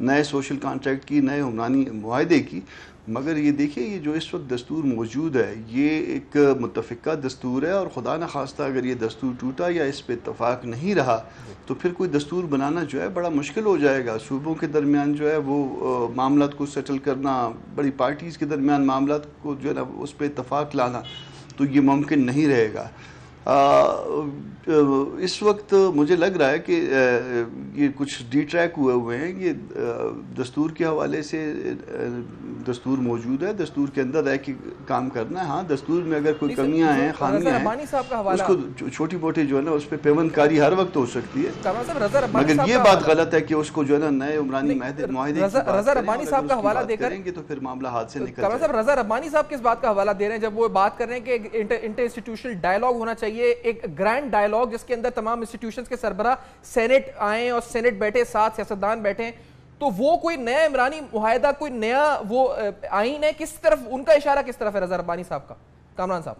نئے social contract کی، نئے عمرانی معاہدے کی، مگر یہ دیکھیں یہ جو اس وقت دستور موجود ہے یہ ایک متفقہ دستور ہے، اور خدا نخواستہ اگر یہ دستور ٹوٹا یا اس پہ اتفاق نہیں رہا تو پھر کوئی دستور بنانا جو ہے بڑا مشکل ہو جائے گا. صوبوں کے درمیان جو ہے وہ معاملات کو سیٹل کرنا، بڑی پارٹیز کے درمیان معاملات کو جو ہے نا اس پہ اتفاق لانا تو یہ ممکن نہیں رہے گا. اس وقت مجھے لگ رہا ہے کہ یہ کچھ ڈی ٹریک ہوئے ہیں. یہ دستور کے حوالے سے دستور موجود ہے، دستور کے اندر رہ کے کام کرنا ہے. ہاں دستور میں اگر کوئی کمیاں ہیں، خامیاں ہیں، اس کو چھوٹی موٹی جو ہے نا اس پہ پیوند کاری ہر وقت ہو سکتی ہے، مگر یہ بات غلط ہے کہ اس کو جو ہے نا نئے عمرانی معاہدے رضا ربانی صاحب کا حوالہ دے کریں گے تو پھر معاملہ ہاتھ سے نکل جائے گا. رضا ربانی صاحب کس بات کا حوالہ دے رہے ہیں جب وہ بات کر رہے ہیں کہ انٹر انسٹیٹیوشنل ڈائیلاگ ہونا چاہیے، ایک گرینڈ ڈائیلاگ جس کے اندر تمام انسٹیٹیوشنز کے سربراہ سینٹ آئیں اور سینٹ بیٹھے، ساتھ سیاستدان بیٹھیں، تو وہ کوئی نیا عمرانی معاہدہ، کوئی نیا وہ آئین ہے، کس طرف ان کا اشارہ کس طرف ہے رضا ربانی صاحب کا؟ کامران صاحب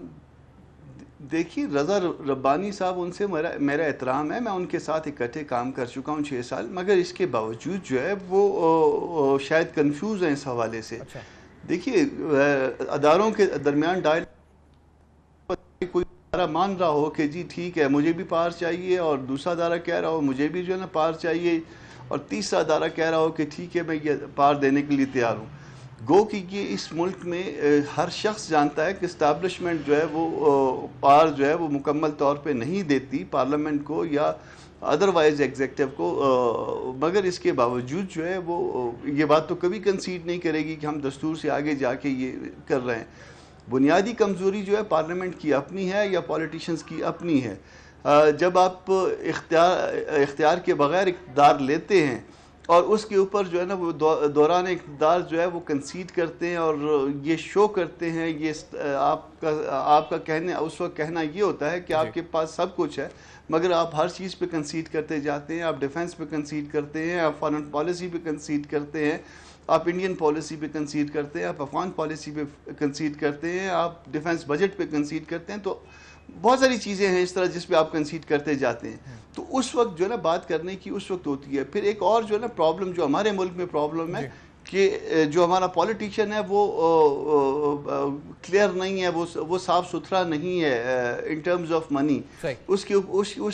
دیکھیے، رضا ربانی صاحب ان سے میرا احترام ہے، میں ان کے ساتھ اکٹھے کام کر چکا ہوں 6 سال، مگر اس کے باوجود جو ہے وہ شاید کنفیوز ہیں اس حوالے سے. دیکھیے اداروں کے درمیان ڈائیلاگ کوئی ادارہ مان رہا ہو کہ جی ٹھیک ہے مجھے بھی پار چاہیے، اور دوسرا ادارہ کہہ رہا ہو مجھے بھی جو ہے نا پار چاہیے، اور تیسرا ادارہ کہہ رہا ہو کہ ٹھیک ہے میں یہ پار دینے کے لیے تیار ہوں. گو کہ یہ اس ملک میں ہر شخص جانتا ہے کہ اسٹیبلشمنٹ جو ہے وہ پار جو ہے وہ مکمل طور پہ نہیں دیتی پارلیمنٹ کو یا ادروائز ایگزیکٹو کو، مگر اس کے باوجود جو ہے وہ یہ بات تو کبھی کنسیڈ نہیں کرے گی کہ ہم دستور سے آگے جا کے یہ کر رہے ہیں. بنیادی کمزوری جو ہے پارلیمنٹ کی اپنی ہے یا پولیٹیشنز کی اپنی ہے. جب آپ اختیار کے بغیر اقتدار لیتے ہیں اور اس کے اوپر جو ہے نا وہ دوران اقتدار جو ہے وہ کنسیڈ کرتے ہیں اور یہ شو کرتے ہیں، یہ آپ کا کہنا اس وقت کہنا یہ ہوتا ہے کہ آپ کے پاس سب کچھ ہے، مگر آپ ہر چیز پہ کنسیڈ کرتے جاتے ہیں. آپ ڈیفنس پہ کنسیڈ کرتے ہیں، آپ فارن پالیسی پہ کنسیڈ کرتے ہیں، آپ انڈین پالیسی پہ کنسیڈ کرتے ہیں، آپ افغان پالیسی پہ کنسیڈ کرتے ہیں، آپ ڈیفنس بجٹ پہ کنسیڈ کرتے ہیں. تو بہت ساری چیزیں ہیں اس طرح جس پہ آپ کنسیڈ کرتے جاتے ہیں. تو اس وقت جو ہے نا بات کرنے کی اس وقت ہوتی ہے. پھر ایک اور جو ہے نا پرابلم جو ہمارے ملک میں پرابلم ہے کہ جو ہمارا پولیٹیشین ہے وہ کلیئر نہیں ہے، وہ صاف ستھرا نہیں ہے ان ٹرمز آف منی. اس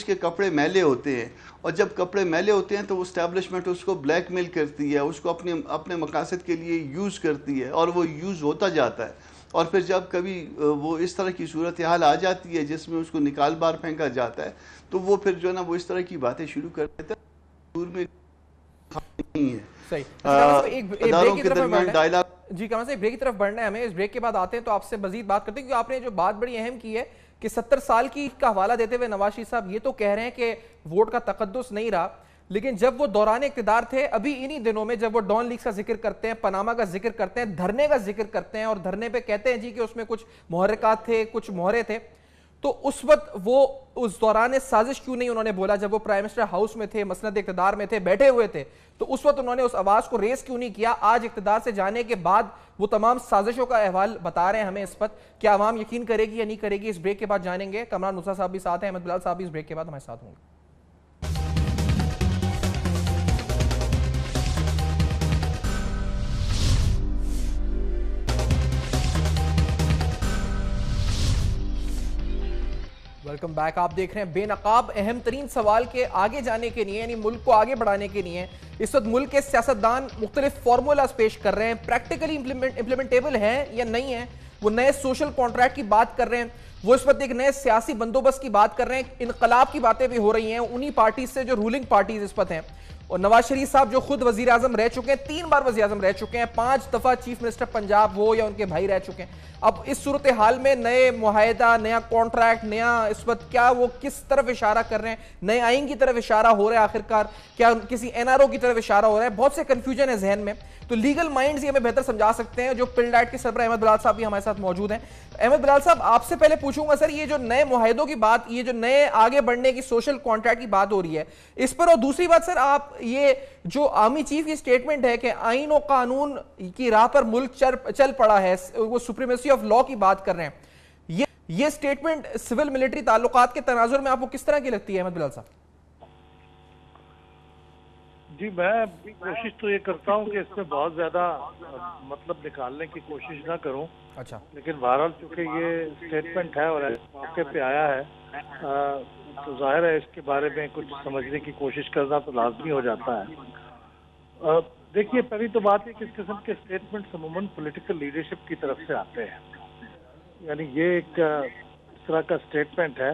کے کپڑے میلے ہوتے ہیں، اور جب کپڑے میلے ہوتے ہیں تو وہ اسٹیبلشمنٹ اس کو بلیک میل کرتی ہے، اس کو اپنے مقاصد کے لیے یوز کرتی ہے، اور وہ یوز ہوتا جاتا ہے. اور پھر جب کبھی وہ اس طرح کی صورتحال آ جاتی ہے جس میں اس کو نکال بار پھینکا جاتا ہے تو وہ پھر جو ہے نا وہ اس طرح کی باتیں شروع کر دیتا ہے. میں نہیں ہے اداروں کے درمیان ڈائیلاگ. جی کہاں سے بریک کی طرف بڑھنا ہے ہمیں، اس بریک کے بعد آتے ہیں تو آپ سے مزید بات کرتے ہیں، کیونکہ آپ نے جو بات بڑی اہم کی ہے کہ 70 سال کی کا حوالہ دیتے ہوئے نواز شریف صاحب یہ تو کہہ رہے ہیں کہ ووٹ کا تقدس نہیں رہا، لیکن جب وہ دوران اقتدار تھے ابھی انہی دنوں میں جب وہ ڈان لیکس کا ذکر کرتے ہیں، پاناما کا ذکر کرتے ہیں، دھرنے کا ذکر کرتے ہیں، اور دھرنے پہ کہتے ہیں جی کہ اس میں کچھ محرکات تھے، کچھ مہرے تھے، تو اس وقت وہ اس دوران سازش کیوں نہیں انہوں نے بولا؟ جب وہ پرائم منسٹر ہاؤس میں تھے، مسند اقتدار میں تھے، بیٹھے ہوئے تھے، تو اس وقت انہوں نے اس آواز کو ریز کیوں نہیں کیا؟ آج اقتدار سے جانے کے بعد وہ تمام سازشوں کا احوال بتا رہے ہیں ہمیں اس پر، کیا عوام یقین کرے گی یا نہیں کرے گی؟ اس بریک کے بعد جانیں گے. کامران موسیٰ صاحب بھی ساتھ ہیں، احمد بلال صاحب بھی اس بریک کے بعد ہمارے ساتھ ہوں گے. Welcome back. آپ دیکھ رہے ہیں بے نقاب. اہم ترین سوال کے آگے جانے کے لیے، یعنی ملک کو آگے بڑھانے کے لیے اس وقت ملک کے سیاستدان مختلف فارمولاز پیش کر رہے ہیں. پریکٹیکلی امپلیمنٹیبل ہیں یا نہیں ہیں؟ وہ نئے سوشل کانٹریکٹ کی بات کر رہے ہیں، وہ اس وقت ایک نئے سیاسی بندوبست کی بات کر رہے ہیں، انقلاب کی باتیں بھی ہو رہی ہیں انہی پارٹیز سے جو رولنگ پارٹیز اس وقت ہیں. اور نواز شریف صاحب جو خود وزیر اعظم رہ چکے ہیں، 3 بار وزیر اعظم رہ چکے ہیں، 5 دفعہ چیف منسٹر پنجاب وہ یا ان کے بھائی رہ چکے ہیں. اب اس صورتحال میں نئے معاہدہ، نیا کانٹریکٹ، نیا اس وقت کیا وہ کس طرف اشارہ کر رہے ہیں؟ نئے آئین کی طرف اشارہ ہو رہا ہے آخرکار؟ کیا کسی NRO کی طرف اشارہ ہو رہا ہے؟ بہت سے کنفیوژن ہے ذہن میں. تو لیگل مائنڈز یہ ہمیں بہتر سمجھا سکتے ہیں. جو پل ڈائٹ کے سربراہ احمد بلال صاحب بھی ہمارے ساتھ موجود ہیں. احمد بلال صاحب، آپ سے پہلے پوچھوں گا سر، یہ جو نئے معاہدوں کی بات، یہ جو نئے آگے بڑھنے کی سوشل کانٹریکٹ کی بات ہو رہی ہے اس پر، اور دوسری بات سر، آپ یہ جو آرمی چیف کی سٹیٹمنٹ ہے کہ آئین و قانون کی راہ پر ملک چل پڑا ہے، وہ سپریمیسی آف لا کی بات کر رہے ہیں، یہ سٹیٹمنٹ سول ملٹری تعلقات کے تناظر میں آپ کو کس طرح کی لگتی ہے احمد بلال صاحب؟ جی میں کوشش تو یہ کرتا ہوں کہ اس میں بہت زیادہ مطلب نکالنے کی کوشش نہ کروں. اچھا. لیکن بہرحال چونکہ یہ اسٹیٹمنٹ ہے اور موقع پہ آیا ہے تو ظاہر ہے اس کے بارے میں کچھ سمجھنے کی کوشش کرنا تو لازمی ہو جاتا ہے. دیکھیے پہلی تو بات ہے کہ اس قسم کے اسٹیٹمنٹ عموماً پولیٹیکل لیڈرشپ کی طرف سے آتے ہیں. یعنی یہ ایک اس طرح کا اسٹیٹمنٹ ہے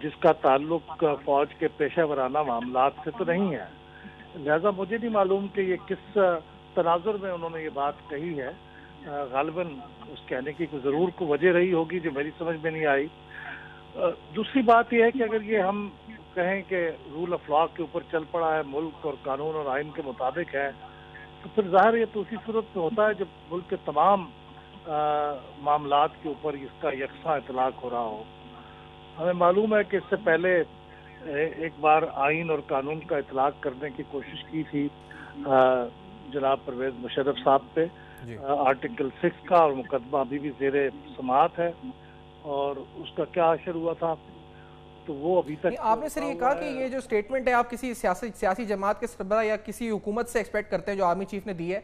جس کا تعلق فوج کے پیشہ ورانہ معاملات سے تو نہیں ہے. لہذا مجھے نہیں معلوم کہ یہ کس تناظر میں انہوں نے یہ بات کہی ہے. غالباً اس کہنے کی کوئی ضرور کو وجہ رہی ہوگی جو میری سمجھ میں نہیں آئی. دوسری بات یہ ہے کہ اگر یہ ہم کہیں کہ رول آف لا کے اوپر چل پڑا ہے ملک اور قانون اور آئین کے مطابق ہے تو پھر ظاہر یہ تو اسی صورت میں ہوتا ہے جب ملک کے تمام معاملات کے اوپر اس کا یکساں اطلاق ہو رہا ہو. ہمیں معلوم ہے کہ اس سے پہلے ایک بار آئین اور قانون کا اطلاق کرنے کی کوشش کی تھی جناب پرویز مشرف صاحب پہ آرٹیکل 6 کا, اور مقدمہ ابھی بھی زیر سماعت ہے اور اس کا کیا اثر ہوا تھا تو وہ ابھی تک. آپ نے سر یہ کہا کہ یہ جو سٹیٹمنٹ ہے آپ کسی سیاسی جماعت کے سربراہ یا کسی حکومت سے ایکسپیکٹ کرتے ہیں جو آرمی چیف نے دی ہے.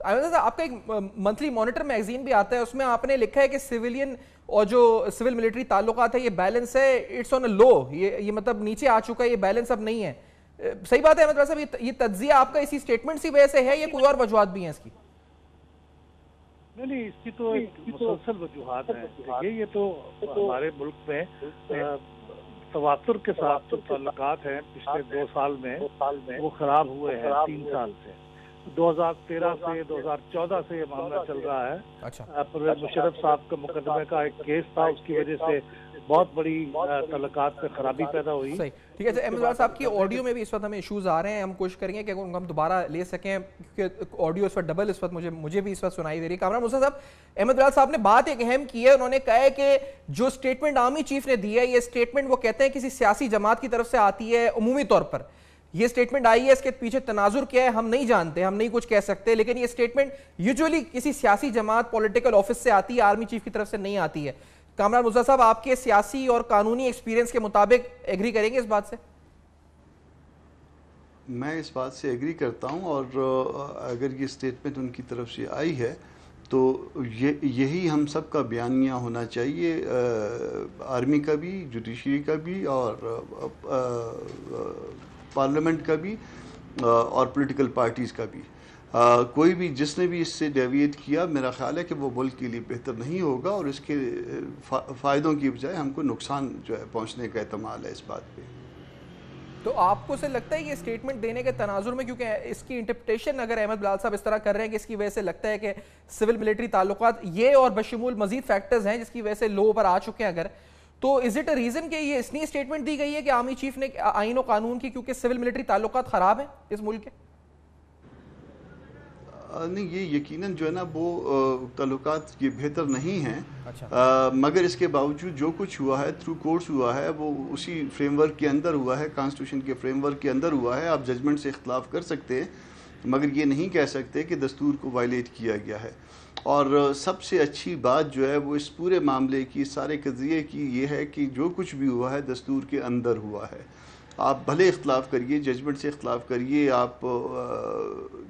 آپ کا ایک منتھلی مانیٹر میگزین بھی آتا ہے, اس میں آپ نے لکھا ہے کہ سویلین اور جو سول ملٹری تعلقات ہے یہ بیلنس ہے, اٹس آن اے لو, یہ مطلب نیچے آ چکا ہے, یہ بیلنس اب نہیں ہے. صحیح بات ہے احمد رضا صاحب, یہ تجزیہ آپ کا اسی سٹیٹمنٹ سی وجہ سے ہے یا کوئی اور وجوہات بھی ہیں اس کی؟ نہیں, اس کی تو ایک مسلسل وجوہات ہیں. یہ تو ہمارے ملک میں تواتر کے ساتھ جو تعلقات ہیں پچھلے 2 سال میں وہ خراب ہوئے ہیں. 3 سال سے 2013 سے 2014 سے یہ معاملہ چل رہا ہے. پرویز مشرف صاحب کا مقدمے کا ایک کیس تھا, اس کی وجہ سے بہت بڑی تعلقات میں خرابی پیدا ہوئی. صحیح, ٹھیک ہے. احمد رضا صاحب کی آڈیو میں بھی اس وقت ہمیں ایشوز آ رہے ہیں, ہم کوشش کریں گے کہ ہم دوبارہ لے سکیں کیونکہ آڈیو اس وقت ڈبل اس وقت مجھے بھی اس وقت سنائی دے رہی ہے. کامران موسیٰ صاحب, احمد رضا صاحب نے بات ایک اہم کی ہے, انہوں نے کہا ہے کہ جو اسٹیٹمنٹ آرمی چیف نے دی ہے یہ اسٹیٹمنٹ وہ کہتے ہیں کسی سیاسی جماعت کی طرف سے آتی ہے عمومی طور پر. یہ سٹیٹمنٹ آئی ہے, اس کے پیچھے تناظر کیا ہے ہم نہیں جانتے, ہم نہیں کچھ کہہ سکتے, لیکن یہ سٹیٹمنٹ یوزولی کسی سیاسی جماعت پولیٹیکل آفس سے آتی ہے, آرمی چیف کی طرف سے نہیں آتی ہے. کامران موسیٰ صاحب, آپ کے سیاسی اور قانونی ایکسپیرینس کے مطابق ایگری کریں گے اس بات سے؟ میں اس بات سے ایگری کرتا ہوں, اور اگر یہ سٹیٹمنٹ ان کی طرف سے آئی ہے تو یہی ہم سب کا بیانیہ ہونا چاہیے, آرمی کا بھی, جوڈیشری کا بھی, اور پارلیمنٹ کا بھی, اور پولیٹیکل پارٹیز کا بھی. کوئی بھی جس نے بھی اس سے ڈیویٹ کیا, میرا خیال ہے کہ وہ ملک کے لیے بہتر نہیں ہوگا, اور اس کے فائدوں کی بجائے ہم کو نقصان جو ہے پہنچنے کا احتمال ہے اس بات پہ. تو آپ کو سے لگتا ہے کہ اسٹیٹمنٹ دینے کے تناظر میں, کیونکہ اس کی انٹرپریٹیشن اگر احمد بلال صاحب اس طرح کر رہے ہیں کہ اس کی وجہ سے لگتا ہے کہ سول ملٹری تعلقات یہ اور بشمول مزید فیکٹرز ہیں جس کی وجہ سے لو پر آ چکے ہیں, اگر تو از اٹ اے ریزن کہ یہ اس لیے اسٹیٹمنٹ دی گئی ہے کہ آرمی چیف نے آئین و قانون کی کیونکہ سول ملٹری تعلقات خراب ہیں اس ملک کے؟ نہیں, یہ یقیناً جو ہے نا وہ تعلقات یہ بہتر نہیں ہیں. اچھا. مگر اس کے باوجود جو کچھ ہوا ہے تھرو کورٹس ہوا ہے وہ اسی فریم ورک کے اندر ہوا ہے, کانسٹیٹیوشن کے فریم ورک کے اندر ہوا ہے. آپ ججمنٹ سے اختلاف کر سکتے ہیں مگر یہ نہیں کہہ سکتے کہ دستور کو وائلیٹ کیا گیا ہے. اور سب سے اچھی بات جو ہے وہ اس پورے معاملے کی, سارے قضیے کی یہ ہے کہ جو کچھ بھی ہوا ہے دستور کے اندر ہوا ہے. آپ بھلے اختلاف کریے, ججمنٹ سے اختلاف کریے, آپ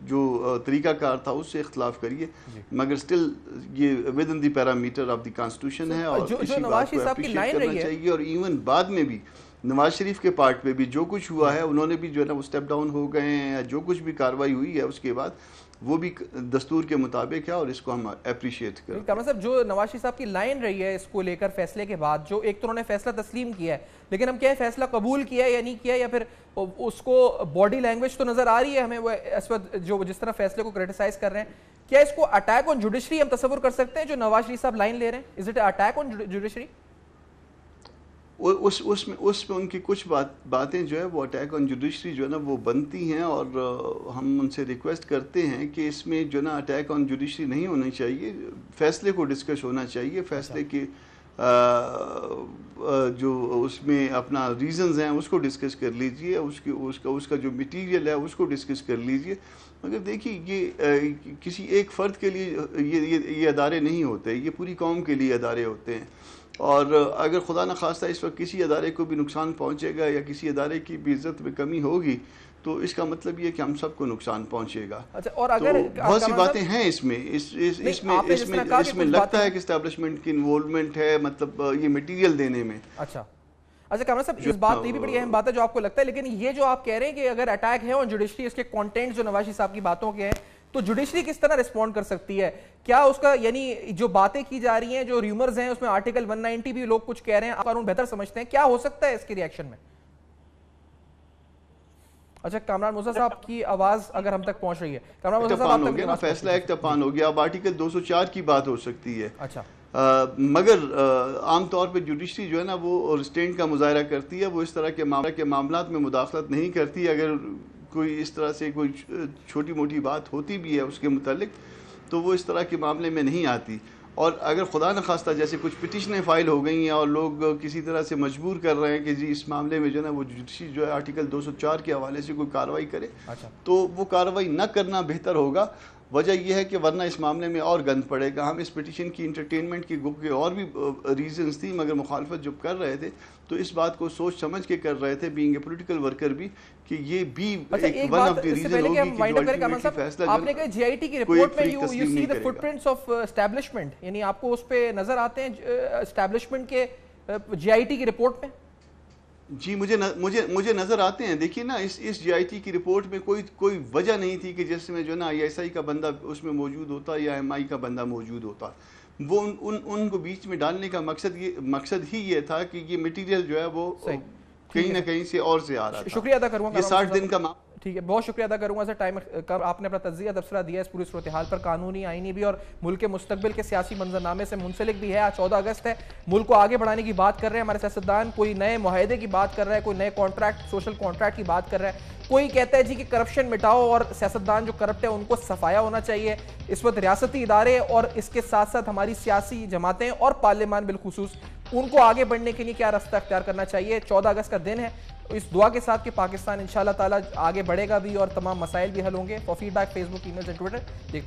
جو طریقہ کار تھا اس سے اختلاف کریے, مگر سٹل یہ with in the parameter of the constitution ہے, اور اسی بات کو اپریشیٹ کرنا چاہیے. اور ایون بعد میں بھی نواز شریف کے پارٹ میں بھی جو کچھ ہوا ہے انہوں نے بھی جو ہے نا وہ اسٹیپ ڈاؤن ہو گئے ہیں, جو کچھ بھی کاروائی ہوئی ہے اس کے بعد وہ بھی دستور کے مطابق ہے, اور اس کو ہم اپریشیٹ کریں. کامران صاحب, جو نواز شریف صاحب کی لائن رہی ہے اس کو لے کر فیصلے کے بعد, جو ایک تو انہوں نے فیصلہ تسلیم کیا ہے, لیکن ہم کیا فیصلہ قبول کیا یا نہیں کیا, یا پھر اس کو باڈی لینگویج تو نظر آ رہی ہے ہمیں وہ اس وقت جو جس طرح فیصلے کو کرٹیسائز کر رہے ہیں, کیا اس کو اٹیک آن جوڈیشری ہم تصور کر سکتے ہیں جو نواز شریف صاحب لائن لے رہے ہیں؟ Is it attack on judiciary? اس میں ان کی کچھ باتیں جو ہے وہ اٹیک آن جوڈیشری جو ہے نا وہ بنتی ہیں, اور ہم ان سے ریکویسٹ کرتے ہیں کہ اس میں جو نا اٹیک آن جوڈیشری نہیں ہونی چاہیے, فیصلے کو ڈسکس ہونا چاہیے, فیصلے کے جو اس میں اپنا ریزنز ہیں اس کو ڈسکس کر لیجئے, اس کا جو میٹیریل ہے اس کو ڈسکس کر لیجئے. مگر دیکھیے یہ کسی ایک فرد کے لیے یہ ادارے نہیں ہوتے, یہ پوری قوم کے لیے ادارے ہوتے ہیں. اور اگر خدا نخواستہ اس وقت کسی ادارے کو بھی نقصان پہنچے گا یا کسی ادارے کی بھی عزت میں کمی ہوگی تو اس کا مطلب یہ کہ ہم سب کو نقصان پہنچے گا. اور اگر بہت سی باتیں ہیں اس میں لگتا ہے کہ اسٹیبلشمنٹ کی انوالومنٹ ہے مطلب یہ میٹیریل دینے میں. اچھا کامران صاحب اس بات یہ بھی بڑی اہم بات ہے جو آپ کو لگتا ہے, لیکن یہ جو آپ کہہ رہے ہیں کہ اگر اٹیک ہے آن جوڈیشری, اس کے کانٹینٹ جو نواز شریف صاحب کی باتوں کے ہیں, تو جوڈیشری کس طرح ریسپونڈ کر سکتی ہے؟ کیا اس کا یعنی جو باتیں کی جا رہی ہیں, جو ریومرز ہیں, اس میں آرٹیکل 190 بھی لوگ کچھ کہہ رہے ہیں, آپ قانون بہتر سمجھتے ہیں, کیا ہو سکتا ہے اس کی ریاکشن میں؟ اچھا کامران موسیٰ صاحب کی آواز اگر ہم تک پہنچ رہی ہے. کامران موسیٰ صاحب ہو گیا نا, فیصلہ ایک تپان ہو گیا, اب آرٹیکل 204 کی بات ہو سکتی ہے. اچھا مگر عام طور پہ جوڈیشری جو ہے نا وہ ریسٹرینٹ کا مظاہرہ کرتی ہے, وہ اس طرح کے معاملات میں مداخلت نہیں کرتی. اگر کوئی اس طرح سے کوئی چھوٹی موٹی بات ہوتی بھی ہے اس کے متعلق تو وہ اس طرح کے معاملے میں نہیں آتی. اور اگر خدا نخواستہ جیسے کچھ پٹیشنیں فائل ہو گئی ہیں اور لوگ کسی طرح سے مجبور کر رہے ہیں کہ جی اس معاملے میں جو ہے نا وہ جوڈیشری جو ہے آرٹیکل 204 کے حوالے سے کوئی کارروائی کرے, تو وہ کارروائی نہ کرنا بہتر ہوگا. وجہ یہ ہے کہ ورنہ اس معاملے میں اور گند پڑے گا. ہم اس پٹیشن کی انٹرٹینمنٹ کی گو کے اور بھی ریزنز تھی, مگر مخالفت جب کر رہے تھے تو اس بات کو سوچ سمجھ کے کر رہے تھے, بینگ اے پولیٹیکل ورکر بھی, کہ یہ بھی ایک ون آف دی ریزن ہوگی کہ جو الٹیمیٹلی فیصلہ آپ نے کہا جی آئی ٹی کی رپورٹ میں you see the footprints of establishment, یعنی آپ کو اس پہ نظر آتے ہیں اسٹیبلشمنٹ کے جی آئی ٹی کی رپورٹ میں؟ جی مجھے نظر آتے ہیں. دیکھیے نا اس جی آئی ٹی کی رپورٹ میں کوئی وجہ نہیں تھی کہ جس میں جو ہے نا آئی ایس آئی کا بندہ اس میں موجود ہوتا یا ایم آئی کا بندہ موجود ہوتا. وہ ان کو بیچ میں ڈالنے کا مقصد ہی یہ تھا کہ یہ میٹیریل جو ہے وہ کہیں نہ کہیں سے اور سے آ رہا تھا. شکریہ ادا کروں گا, یہ 60 دن کا ٹھیک ہے, بہت شکریہ ادا کروں گا سر. ٹائم آپ نے اپنا تجزیہ تبصرہ دیا اس پوری صورتحال پر, قانونی آئینی بھی اور ملک کے مستقبل کے سیاسی منظرنامے سے منسلک بھی ہے. آج 14 اگست ہے, ملک کو آگے بڑھانے کی بات کر رہے ہیں ہمارے سیاستدان, کوئی نئے معاہدے کی بات کر رہا ہے, کوئی نئے کانٹریکٹ سوشل کانٹریکٹ کی بات کر رہا ہے, کوئی کہتا ہے جی کہ کرپشن مٹاؤ اور سیاستدان جو کرپٹ ہے ان کو صفایا ہونا چاہیے. اس وقت ریاستی ادارے اور اس کے ساتھ ساتھ ہماری سیاسی جماعتیں اور پارلیمان بالخصوص, ان کو آگے بڑھنے کے لیے کیا راستہ اختیار کرنا چاہیے. 14 اگست کا دن ہے, اس دعا کے ساتھ کہ پاکستان انشاءاللہ تعالی آگے بڑھے گا بھی اور تمام مسائل بھی حل ہوں گے. For feedback Facebook, email and Twitter دیکھتے